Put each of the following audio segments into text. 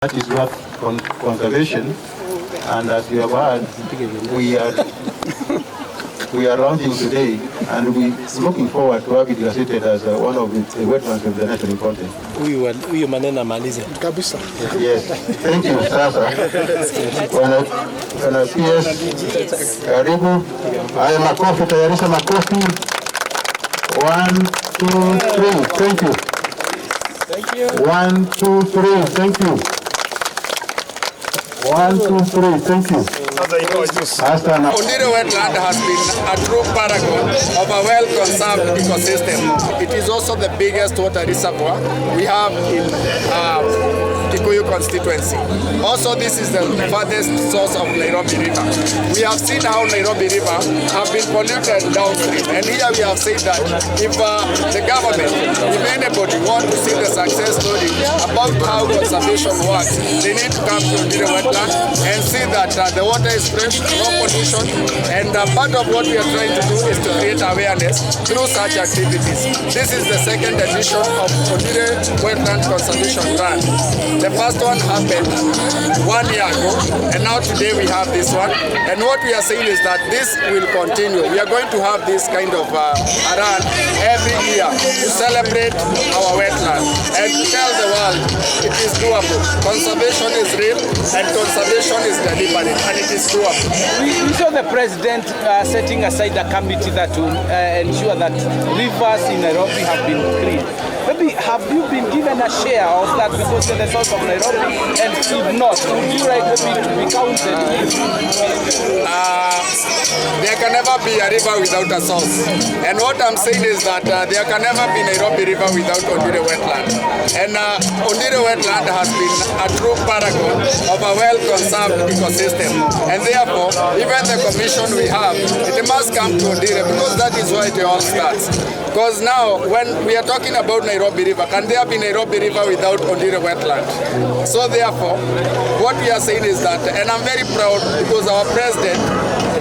That is what conservation, and as you have heard, we are launching today, and we looking forward to have it designated as one of the wetlands of the national importance. Huyu maneno malize kabisa. Yes, thank you. Sasa wana PS, karibu. Haya, makofi, tayarisha makofi. 1, 2, 3. Thank you. Thank you. 1, 2, 3. Thank you. 1, 2, 3. Thank you. Ondiri Wetland has been a true paragon of a well-conserved ecosystem. It is also the biggest water reservoir we have in Kikuyu constituency. Also, this is the farthest source of Nairobi River. We have seen how Nairobi River have been polluted downstream, and here we have said that if the government, if anybody want to see the success story about how conservation works, they need to come to Ondiri Wetland and see that the water is fresh, no pollution, and part of what we are trying to do is to create awareness through such activities. This is the second edition of Ondiri Wetland Conservation Run. The first one happened 1 year ago, and now today we have this one. And what we are saying is that this will continue. We are going to have this kind of a run every year to celebrate our wetland and to tell the world it is doable. Conservation is real and conservation is deliberate, and it is doable. We saw the president setting aside a committee that will ensure that rivers in Nairobi have been cleaned. Maybe have you been given a share of that because you're the source of Nairobi? And if not, would you like maybe to be counted? There can never be a river without a source. And what I'm saying is that there can never be Nairobi River without Ondiri Wetland. And Ondiri Wetland has been a true paragon of a well-conserved ecosystem. And therefore, even the commission we have, it must come to Ondiri because that is where it all starts. Because now, when we are talking about Nairobi River, can there be Nairobi River without Ondiri Wetland? So therefore, what we are saying is that, and I'm very proud because our president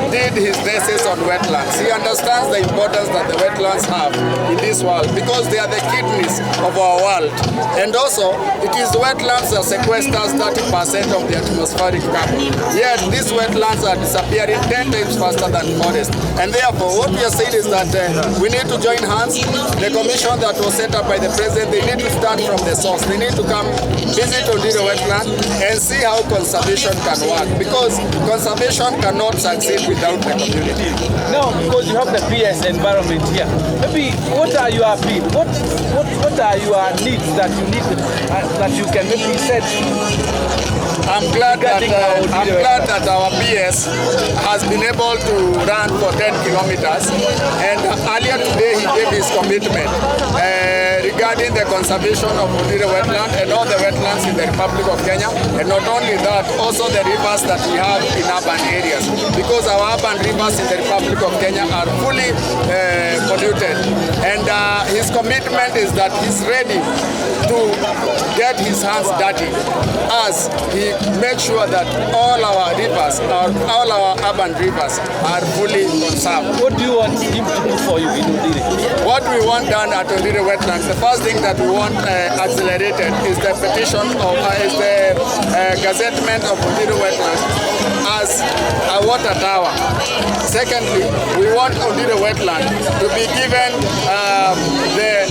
did his thesis on wetlands. He understands the importance that the wetlands have in this world because they are the kidneys of our world. And also, it is the wetlands that sequesters 30% of the atmospheric carbon. Yet, these wetlands are disappearing 10 times faster than forest. And therefore, what we are saying is that we need to join hands. The commission that was set up by the president, they need to start from the source. They need to come visit Ondiri Wetland and see how conservation can work because conservation cannot succeed without the community. No, because you have the PS environment here. Maybe what are your appeal? What are your needs that you need that you can maybe set? I'm glad that our PS has been able to run for 10 kilometers, and earlier today he gave his commitment regarding the conservation of Ondiri Wetland and all the wetlands in the Republic of Kenya, and not only that, also the rivers that we have in urban areas, because our urban rivers in the Republic of Kenya are fully polluted, and his commitment is that he's ready to get his hands dirty as he makes sure that all our rivers, all our urban rivers are fully conserved. What do you want him to do for you in Ondiri? What we want done at Ondiri Wetlands, the first thing that we want accelerated is the petition of is the gazettement of Ondiri Wetlands as a water tower. Secondly, we want Ondiri Wetland to be given the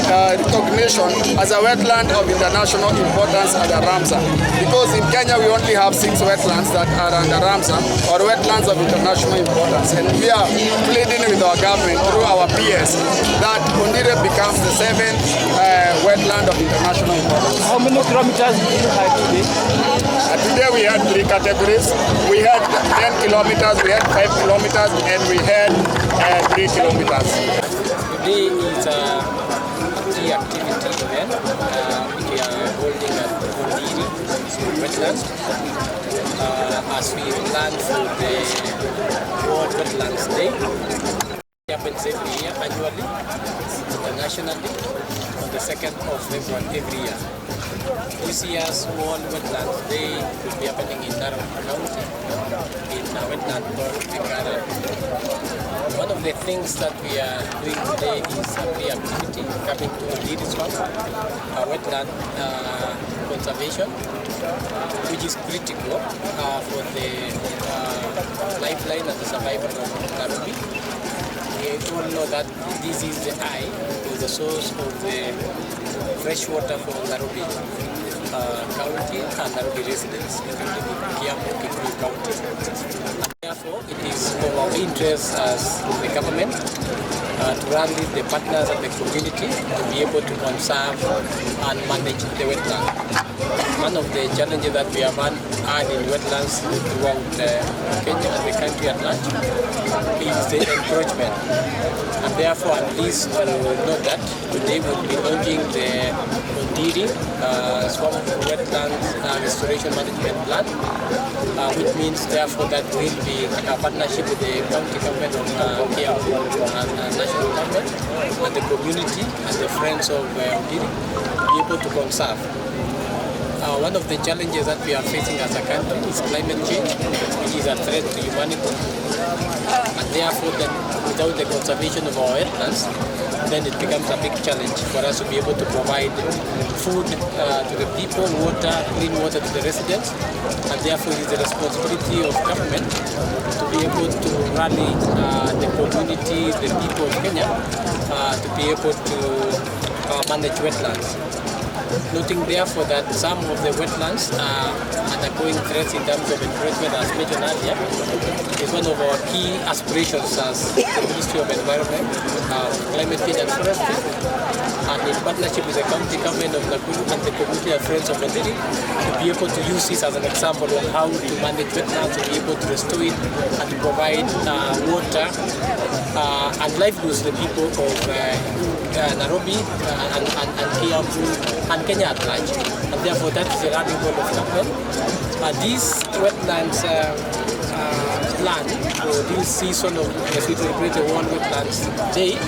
recognition as a wetland of international importance under Ramsar. Because in Kenya we only have 6 wetlands that are under Ramsar or wetlands of international importance. And we are pleading with our government through our PS that Ondiri becomes the 7th wetland of international importance. How many kilometers do you have today? Today we had 3 categories. We had 10 kilometers, we had 5 kilometers, and we had 3 kilometers. Today is a activity event which we are holding at Ondiri Wetlands as we plan for the World Wetlands Day. It happens every year annually, internationally, on the 2nd of February every year. This year's World Wetlands Day will be happening in Narok County in a wetland called Tekara. One of the things that we are doing today is a free activity coming to Ondiri's one, a wetland conservation, which is critical for the lifeline and the survival of Nairobi. We all know that this is the eye, or the source of the fresh water for Nairobi County and Nairobi residents, including Kiambu, Kikuyu County. And therefore, it is of our interest as the government to rally the partners of the community to be able to conserve and manage the wetland. One of the challenges that we have had in wetlands throughout Kenya and the country at large is the encroachment. And therefore, I'm pleased to note that today we'll be launching the Ondiri Swamp Wetland Restoration Management Plan, which means therefore that we'll be a partnership with the county government of Kiambu and national government and the community and the friends of Ondiri to be able to conserve. One of the challenges that we are facing as a country is climate change, which is a threat to humanity. And therefore, then, without the conservation of our wetlands, then it becomes a big challenge for us to be able to provide food to the people, water, clean water to the residents. And therefore, it is the responsibility of government to be able to rally the community, the people of Kenya, to be able to manage wetlands. Noting therefore that some of the wetlands are undergoing threats in terms of encroachment, as mentioned earlier, is one of our key aspirations as the Ministry of Environment, Climate Change and Forestry, and in partnership with the county government of Nakuru and the community and friends of Ondiri, to be able to use this as an example of how to manage wetlands, to be able to restore it and to provide water and livelihoods to the people of Nairobi and Kiambu and Kenya at large. And therefore that is the running goal of government. This wetlands plan for this season of the celebrated World Wetlands Day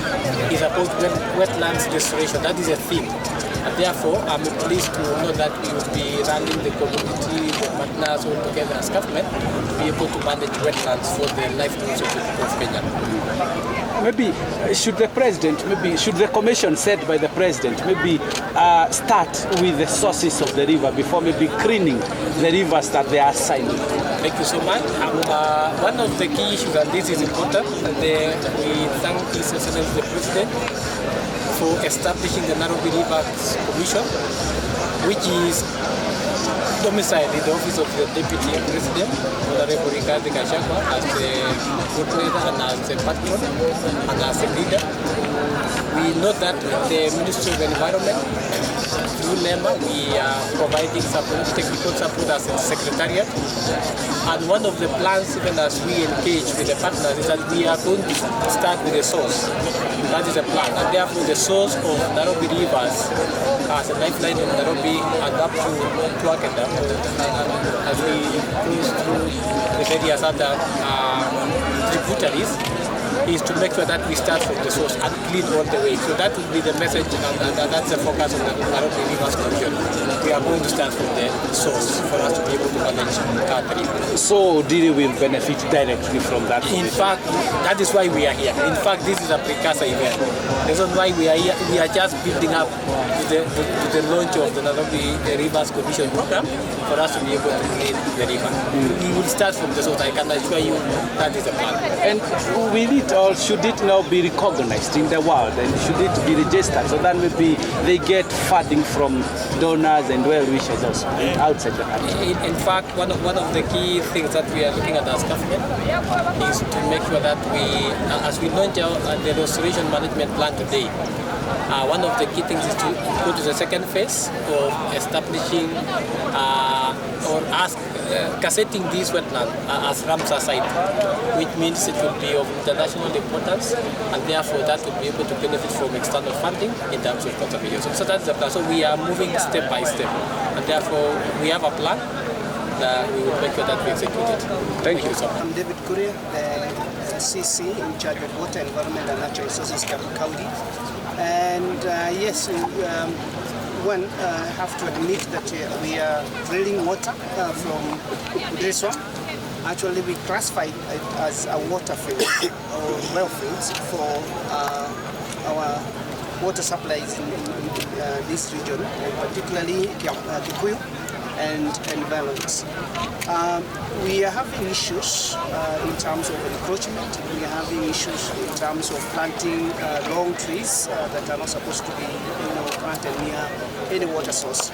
is about wetlands restoration. That is a theme. And therefore, I'm pleased to know that we will be rallying the community, the partners all together as government to be able to manage wetlands for the livelihoods of the people of Kenya. Maybe should the commission set by the president start with the sources of the river before maybe cleaning the rivers that they are assigned? Thank you so much. One of the key issues, and this is important, we thank His Excellency the President for establishing the Nairobi Rivers Commission, which is domiciled in the office of the Deputy President, Honorable Rigathi Gachagua, as the coordinator and as the patron and as a leader. We know that the Ministry of Environment, through NEMA, we are providing support, technical support as a secretariat. And one of the plans, even as we engage with the partners, is that we are going to start with the source. That is a plan. And therefore, the source of Nairobi rivers as a lifeline in Nairobi and up to Tuakenda, as we go through the various other tributaries, is to make sure that we start from the source and clean all the way. So that will be the message, and that's the focus of the Nairobi Rivers Commission. We are going to start from the source for us to be able to manage the river. So Ondiri will benefit directly from that? In fact, that is why we are here. In fact, this is a precursor event. The reason why we are here, we are just building up to the launch of the Nairobi Rivers Commission program for us to be able to clean the river. We will start from the source. I can assure you that is the plan. And will it, or should it now be recognized in the world, and should it be registered so that maybe they get funding from donors and well-wishers also outside the country? In fact, one of the key things that we are looking at as government is to make sure that we, as we launch the restoration management plan today, one of the key things is to go to the second phase of establishing or cassetting these wetlands as Ramsar site, which means it will be of international importance, and therefore that will be able to benefit from external funding in terms of conservation. So that's the plan. So we are moving step by step, and therefore we have a plan that we will make sure that we execute it. Thank you so much. I'm David Kuria, the CC in charge of water, environment and natural resources, Kiambu County. And yes, one, I have to admit that we are drilling water from this one. Actually, we classified it as a water field or well fields for our water supplies in this region, particularly Kikuyu and Wetlands. We are having issues in terms of encroachment. We are having issues in terms of planting long trees that are not supposed to be planted near any water source.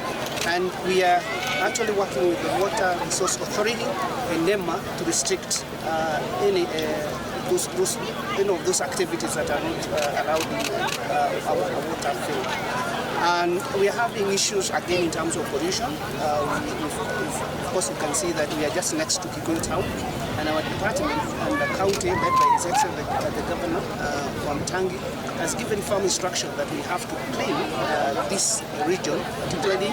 And we are actually working with the Water Resource Authority in NEMA to restrict any those activities that are not allowed in our water field. And we are having issues again in terms of pollution. Of course, you can see that we are just next to Kikuyu town, and our department and the county, led by His Excellency the Governor Wamtangi, has given firm instruction that we have to clean this region. Particularly,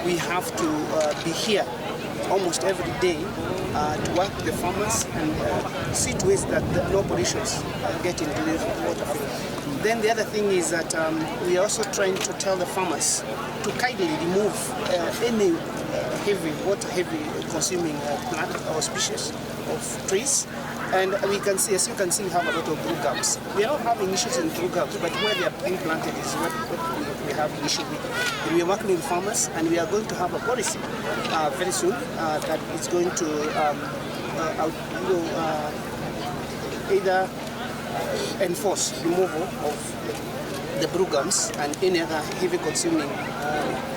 we have to be here almost every day to work with the farmers and see to it that no pollutions get into the water field. Then the other thing is that we are also trying to tell the farmers to kindly remove any heavy consuming plant or species of trees. And we can see, as you can see, we have a lot of blue gums. We are not having issues in blue gums, but where they are being planted is what we have an issue with. And we are working with farmers, and we are going to have a policy very soon that is going to either enforce removal of the blue gums and any other heavy consuming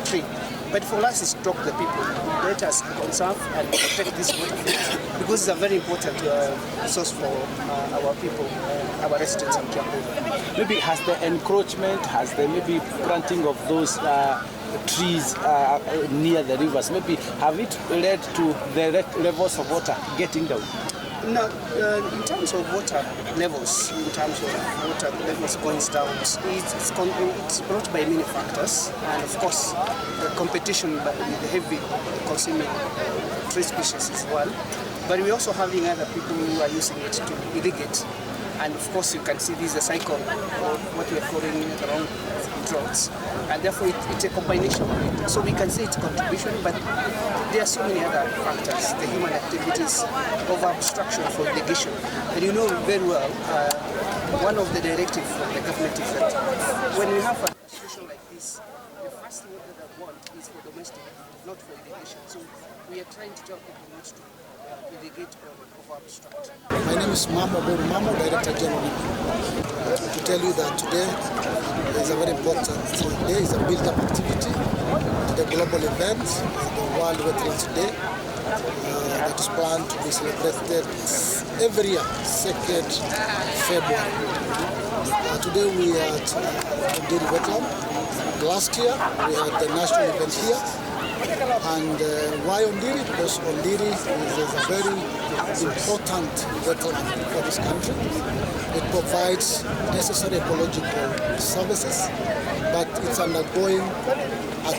tree. But for us, it's to talk to the people. Let us conserve and protect this water field because it's a very important source for our people, our residents in Kiambu. Maybe has the encroachment, has the maybe planting of those trees near the rivers, maybe have it led to the levels of water getting down? No, in terms of water levels, going down, it's brought by many factors, and of course, the competition with the heavy consuming tree species as well. But we're also having other people who are using it to irrigate, and of course, you can see this is a cycle of what we are calling the wrong droughts, and therefore it's a combination of it. So we can say it's a contribution, but there are so many other factors, the human activities, over obstruction for irrigation. And you know very well, one of the directives from the government is that when we have a situation like this, the first water that we want is for domestic, not for irrigation. So we are trying to tell people not to irrigate or over-obstruct. My name is Mamo Boru Mamo, Director General. To tell you that today is a very important day, it's a build-up activity to the global event, the World Wetlands Day, that is planned to be celebrated every year, 2nd February. Today we are at Ondiri Wetland. Last year we had the national event here. And why Ondiri? Because Ondiri is a very important wetland for this country. It provides necessary ecological services, but it's undergoing a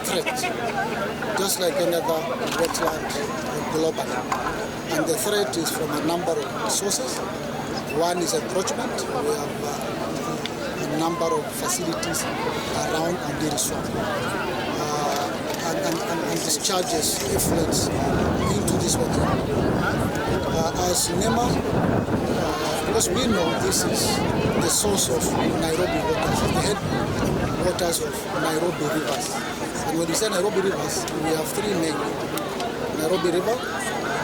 threat, just like any other wetland globally. And the threat is from a number of sources. One is encroachment. We have a number of facilities around Ondiri swamp. And discharges effluents into this wetland. As NEMA, because we know this is the source of Nairobi waters, the headwaters of Nairobi rivers. And when we say Nairobi rivers, we have three main: Nairobi River,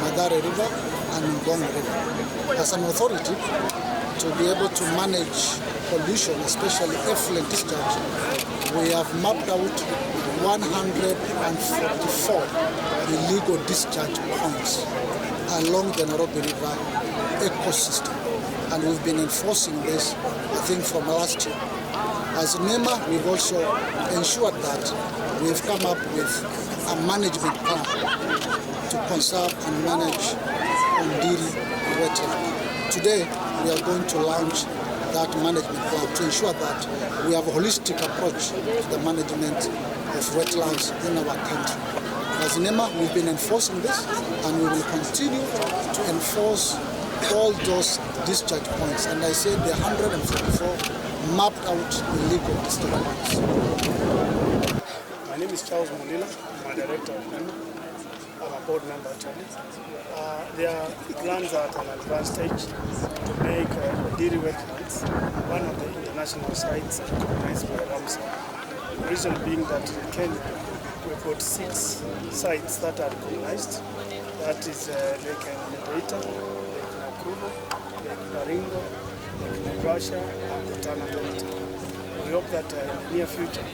Madare River, and Ngong River. As an authority, to be able to manage pollution, especially effluent discharge, we have mapped out 144 illegal discharge points along the Nairobi River ecosystem. And we've been enforcing this, I think, from last year. As NEMA, we've also ensured that we've come up with a management plan to conserve and manage Ondiri wetland. Today, we are going to launch that management plan to ensure that we have a holistic approach to the management of wetlands in our country. As NEMA, we've been enforcing this, and we will continue to enforce all those discharge points. And I said the 144 mapped out illegal discharge points. My name is Charles Mulila. I'm a director of NEMA. board member actually. Their plans are at an advanced stage to make Ondiri Wetlands one of the international sites recognized by Ramsar. The reason being that in Kenya we've got 6 sites that are recognized. That is Lake Meteita, Lake Nakuru, Lake Baringo, Lake Naivasha, and the Tana Delta. We hope that in the near future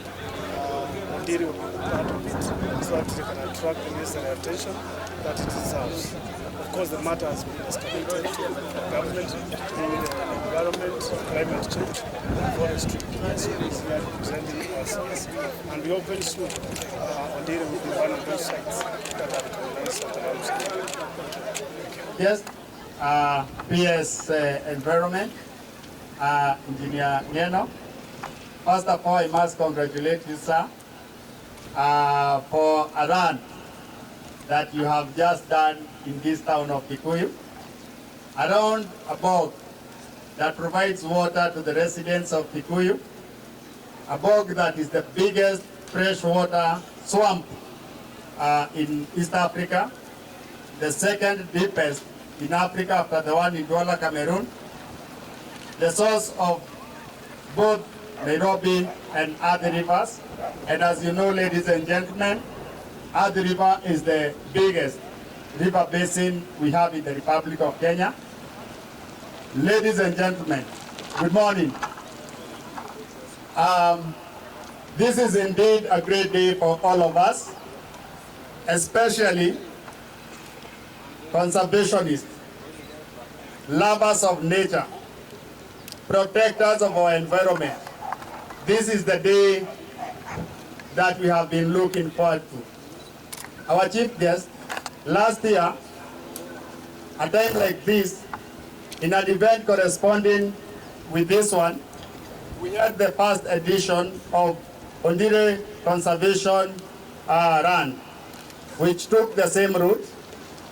Ondiri will be part of it so that they can attract the necessary attention that it deserves. Of course, the matter has been escalated to the government, being the environment, climate change, and forestry. So we are representing ourselves, and we hope very soon Ondiri will be one of those sites that are recognized at the Ramsar. Yes, PS Environment, Engineer Ngeno. First of all, I must congratulate you, sir, for a run that you have just done in this town of Kikuyu. A roundabout that provides water to the residents of Kikuyu. A bog that is the biggest freshwater swamp in East Africa. The second deepest in Africa after the one in Douala, Cameroon. The source of both Nairobi and other rivers. And as you know, ladies and gentlemen, Athi River is the biggest river basin we have in the Republic of Kenya. Ladies and gentlemen, good morning. This is indeed a great day for all of us, especially conservationists, lovers of nature, protectors of our environment. This is the day that we have been looking forward to. Our chief guest, last year, a time like this, in an event corresponding with this one, we had the first edition of Ondiri Conservation Run, which took the same route,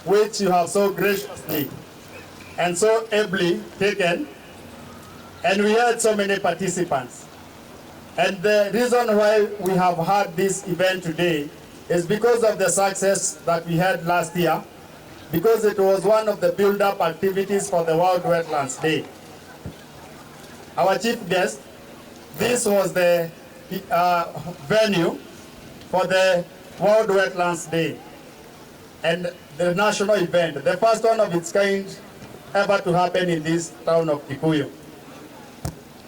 which you have so graciously and so ably taken, and we had so many participants. And the reason why we have had this event today is because of the success that we had last year, because it was one of the build-up activities for the World Wetlands Day. Our chief guest, this was the venue for the World Wetlands Day and the national event, the first one of its kind ever to happen in this town of Kikuyu.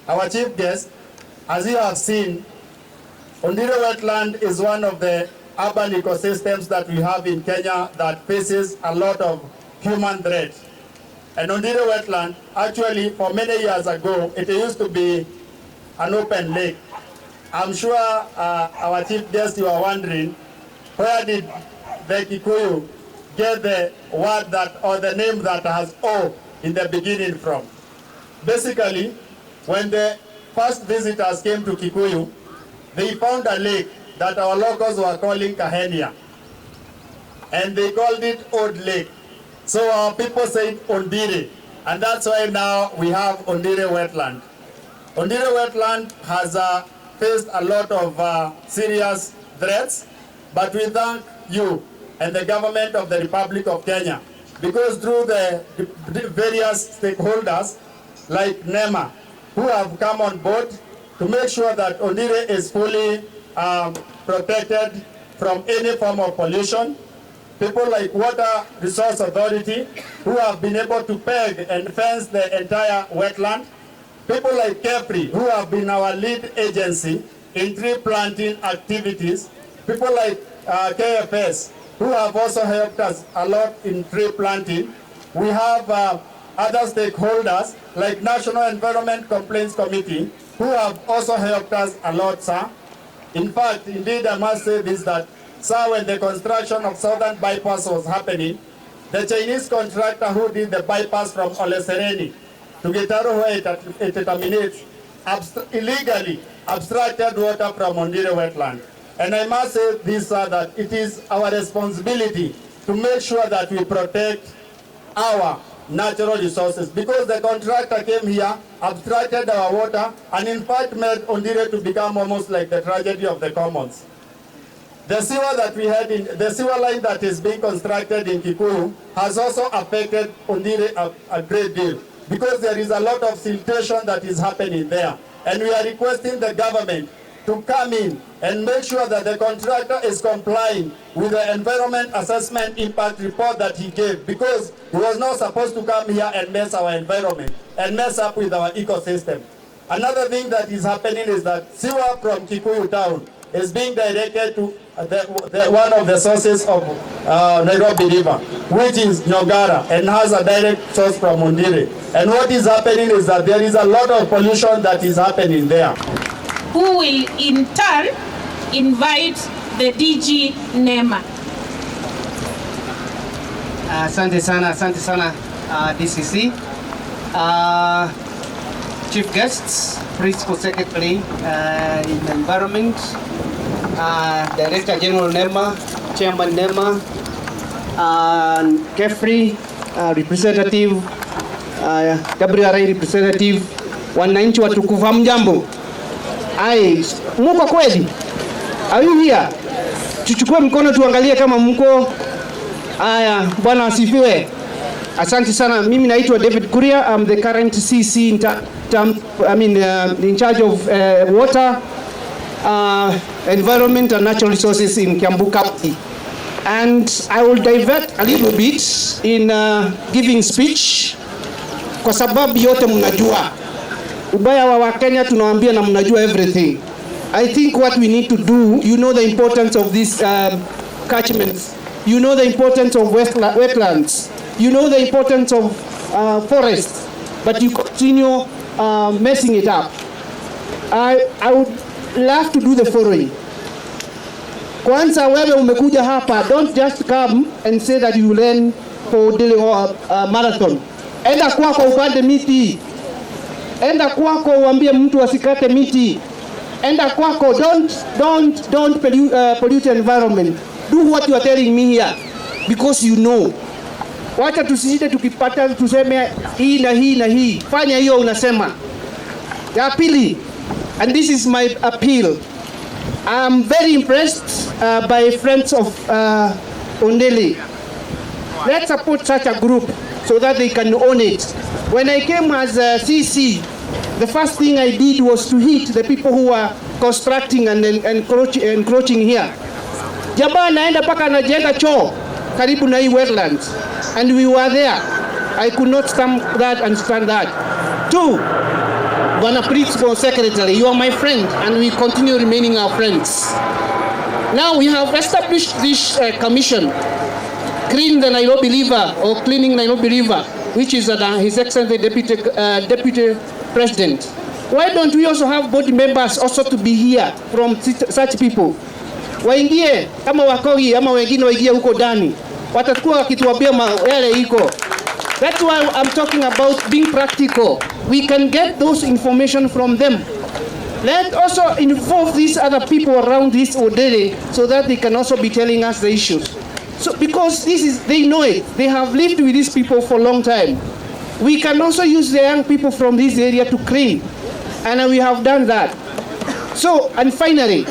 Our chief guest, as you have seen, Ondiri Wetland is one of the urban ecosystems that we have in Kenya that faces a lot of human threat. And Ondiri Wetland, actually, for many years ago, it used to be an open lake. I'm sure our chief guest, you are wondering, where did the Kikuyu get the word that, or the name that has O in the beginning from? Basically, when the first visitors came to Kikuyu, they found a lake that our locals were calling Kahenia. And they called it Old Lake. So our people said Ondiri. And that's why now we have Ondiri Wetland. Ondiri Wetland has faced a lot of serious threats, but we thank you and the government of the Republic of Kenya, because through the various stakeholders like NEMA, who have come on board to make sure that Ondiri is fully protected from any form of pollution. People like Water Resource Authority, who have been able to peg and fence the entire wetland. People like KEPRI, who have been our lead agency in tree planting activities. People like KFS, who have also helped us a lot in tree planting. We have other stakeholders like National Environment Complaints Committee, who have also helped us a lot, sir. In fact, indeed, I must say this, that, sir, when the construction of Southern Bypass was happening, the Chinese contractor who did the bypass from Ole Sereni to Gitaru, where it terminates, illegally abstracted water from Ondiri Wetland. And I must say this, sir, that it is our responsibility to make sure that we protect our natural resources, because the contractor came here, abstracted our water, and in fact made Ondiri to become almost like the tragedy of the commons. The sewer that we had the sewer line that is being constructed in Kikuyu has also affected Ondiri a great deal, because there is a lot of siltation that is happening there. And we are requesting the government to come in and make sure that the contractor is complying with the environment assessment impact report that he gave, because he was not supposed to come here and mess our environment and mess up with our ecosystem. Another thing that is happening is that sewer from Kikuyu town is being directed to one of the sources of Nairobi River, which is Nyongara, and has a direct source from Ondiri. And what is happening is that there is a lot of pollution that is happening there, who will in turn invite the DG NEMA. Asante sana DCC. Chief guests, Principal Secretary in the Environment, Director General NEMA, Chairman NEMA, Kefri, Representative, WRA Representative, wananchi watukufu, hamjambo? Ai, muko kweli? Are you here? Tuchukue mkono tuangalie kama mko. Aya, Bwana asifiwe. Asante sana. Mimi naitwa David Kuria. I'm the current CC in charge of water, environment and natural resources in Kiambu County. And I will divert a little bit in giving speech kwa sababu yote mnajua. Ubaya wa Kenya tunawaambia na mnajua everything. I think what we need to do, you know the importance of these catchments. You know the importance of wetlands. You know the importance of forests. But you continue messing it up. I would love to do the following. Kwanza wewe umekuja hapa, don't just come and say that you learn for marathon. Enda kwako upande miti. Enda kwako uambie mtu asikate miti. Enda kwako, don't pollute the environment. Do what you are telling me here, because you know. Wacha tusije tukipata tuseme hii na hii na hii. Fanya hiyo unasema. Ya pili, and this is my appeal. I'm very impressed by friends of Ondiri. Let's support such a group so that they can own it. When I came as a CC, the first thing I did was to hit the people who are constructing and encroaching here. Jamaa naenda paka anajenga choo karibu na hii wetlands, and we were there. I could not stand that. Two, Bwana Principal Secretary, you are my friend, and we continue remaining our friends. Now we have established this commission, Clean the Nairobi River, or Cleaning Nairobi River, which is His Excellency Deputy President. Why don't we also have board members also to be here from such people? Waingie kama wakogi ama wengine waingie huko ndani, watakuwa wakituambia yale iko. That's why I'm talking about being practical. We can get those information from them. Let's also involve these other people around this Ondiri so that they can also be telling us the issues. So because they know it. They have lived with these people for a long time. We can also use the young people from this area to clean. And we have done that. So, and finally,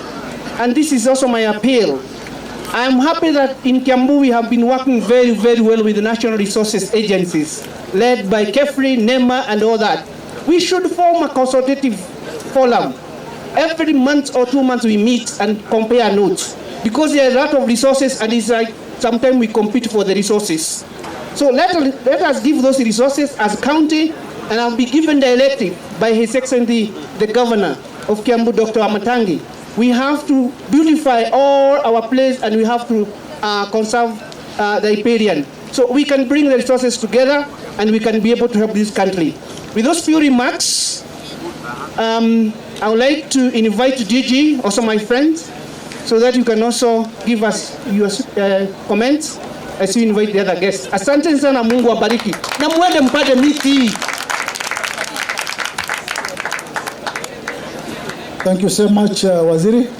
and this is also my appeal, I'm happy that in Kiambu we have been working very, very well with the National Resources Agencies, led by Kefri, NEMA, and all that. We should form a consultative forum. Every month or 2 months we meet and compare notes, because there are a lot of resources, and it's like sometimes we compete for the resources. So let us give those resources as county, and I'll be given the elective by His Excellency the Governor of Kiambu, Dr. Amatangi. We have to beautify all our place, and we have to conserve the riparian. So we can bring the resources together, and we can be able to help this country. With those few remarks, I would like to invite Gigi, also my friend, so that you can also give us your comments as you invite the other guests. Asante sana, Mungu awabariki. Na muende mpate miti. Thank you so much, Waziri.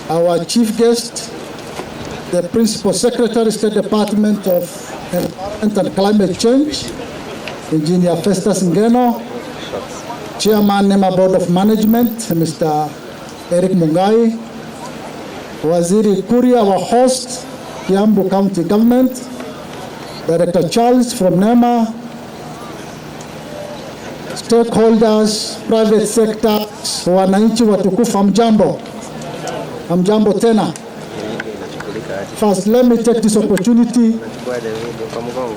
Our chief guest, the Principal Secretary, State Department of Environment and Climate Change, Engineer Festus Ngeno, Chairman NEMA Board of Management, Mr. Eric Mungai, Waziri Kuria, our host, Kiambu County Government, Director Charles from NEMA, stakeholders, private sector, wananchi watukufu, hamjambo. Hamjambo tena. First, let me take this opportunity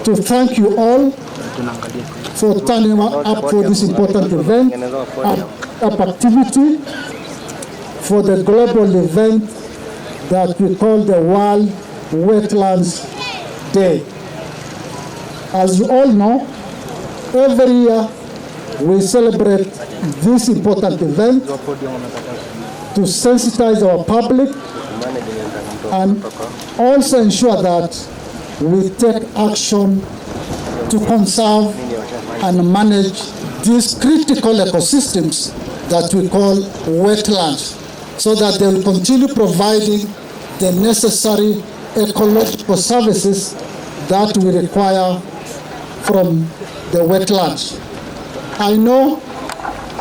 to thank you all for turning up for this important event, activity for the global event that we call the World Wetlands Day. As you all know, every year we celebrate this important event to sensitize our public and also ensure that we take action to conserve and manage these critical ecosystems that we call wetlands, so that they will continue providing the necessary ecological services that we require from the wetlands. I know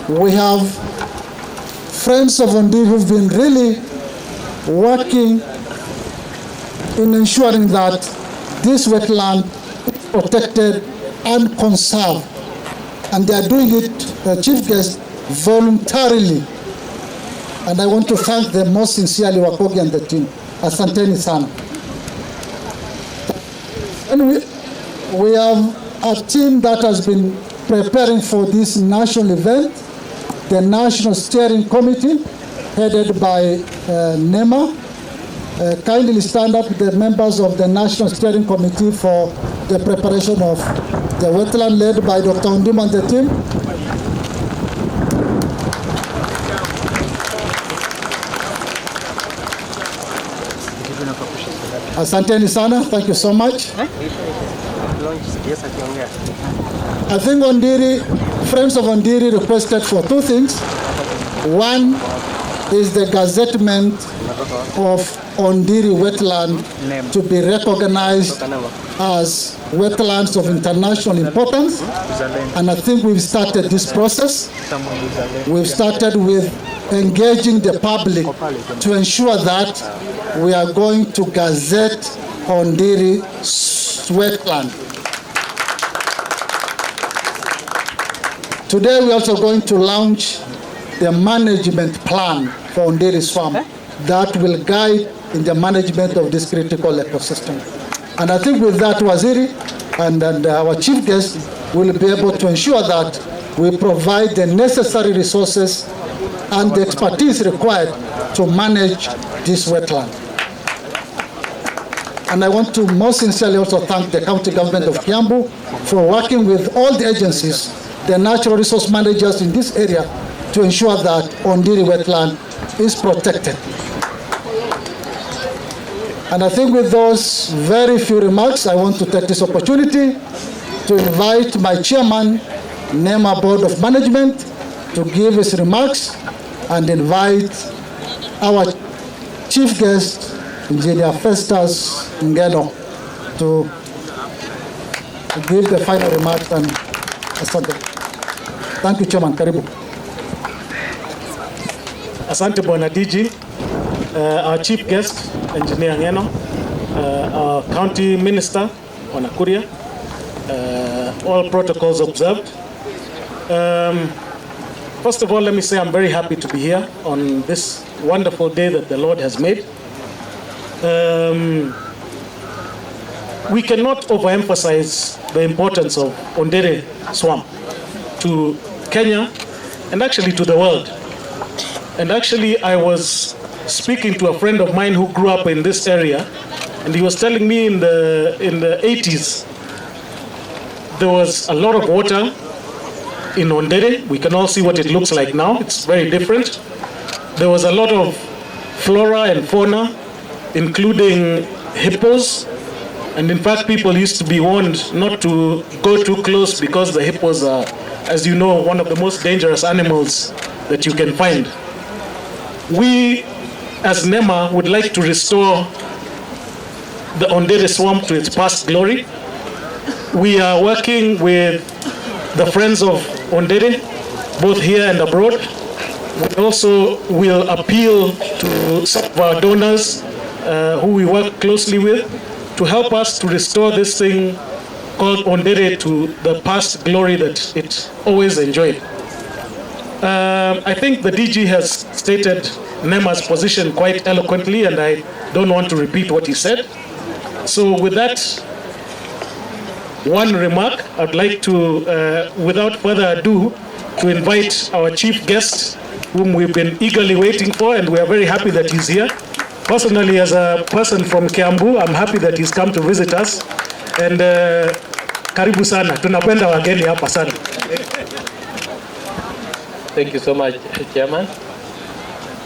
we have friends of Ondiri who've been really working in ensuring that this wetland is protected and conserved. And they are doing it, Chief Guest, voluntarily. And I want to thank them most sincerely, Wakogi and the team. Asanteni sana. And we have a team that has been preparing for this national event, the National Steering Committee, headed by NEMA. Kindly stand up, the members of the National Steering Committee, for the preparation of the wetland, led by Dr. Ondiri and the team. Asanteni sana, thank you so much. I think Ondiri, friends of Ondiri requested for two things. One is the gazettement of Ondiri wetland to be recognized as wetlands of international importance. And I think we've started this process. We've started with engaging the public to ensure that we are going to gazette Ondiri wetland. Today we're also going to launch the management plan for Ondiri Swamp that will guide in the management of this critical ecosystem. And I think with that, Waziri and our chief guest will be able to ensure that we provide the necessary resources and the expertise required to manage this wetland. And I want to most sincerely also thank the county government of Kiambu for working with all the agencies, the natural resource managers in this area, to ensure that Ondiri wetland is protected. And I think with those very few remarks, I want to take this opportunity to invite my chairman, NEMA Board of Management, to give his remarks, and invite our chief guest, Engineer Festus Ngeno, to give the final remarks. And asante. Thank you, Chairman. Karibu. Asante Bwana DG, our chief guest, Engineer Ngeno, our county minister, Bwana Kuria, all protocols observed. First of all, let me say I'm very happy to be here on this wonderful day that the Lord has made. We cannot overemphasize the importance of Ondiri Swamp to Kenya and actually to the world. And actually, I was speaking to a friend of mine who grew up in this area, and he was telling me in the 80s there was a lot of water in Ondiri. We can all see what it looks like now. It's very different. There was a lot of flora and fauna, including hippos. And in fact, people used to be warned not to go too close because the hippos are, as you know, one of the most dangerous animals that you can find. We, as NEMA, would like to restore the Ondiri Swamp to its past glory. We are working with the Friends of Ondiri, both here and abroad, We also will appeal to some of our donors who we work closely with to help us to restore this thing called Ondiri to the past glory that it always enjoyed. I think the DG has stated NEMA's position quite eloquently, and I don't want to repeat what he said. So with that one remark, I'd like to, without further ado, to invite our chief guest, whom we've been eagerly waiting for, and we are very happy that he's here. Personally, as a person from Kiambu, I'm happy that he's come to visit us. And karibu sana, tunapenda wageni hapa sana. Thank you so much, Chairman.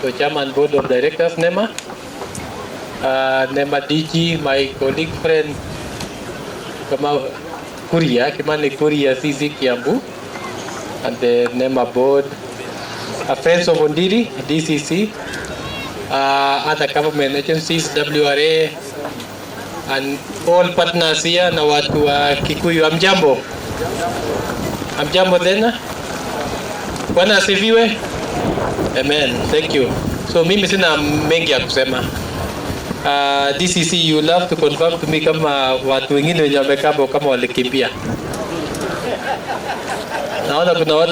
So, Chairman, Board of Directors, NEMA. NEMA DG, my colleague friend, Kimani Kuria, CC Kiambu, and the NEMA Board, Friends of Ondiri, DCC, other government agencies, WRA, and all partners here, na watu wa Kikuyu. Amjambo. Amjambo tena. Bwana asifiwe. Amen. Thank you. So mimi sina mengi ya kusema. DCC, you love to confirm to me kama watu wengine wenye wamekaa kama walikimbia. Naona kuna watu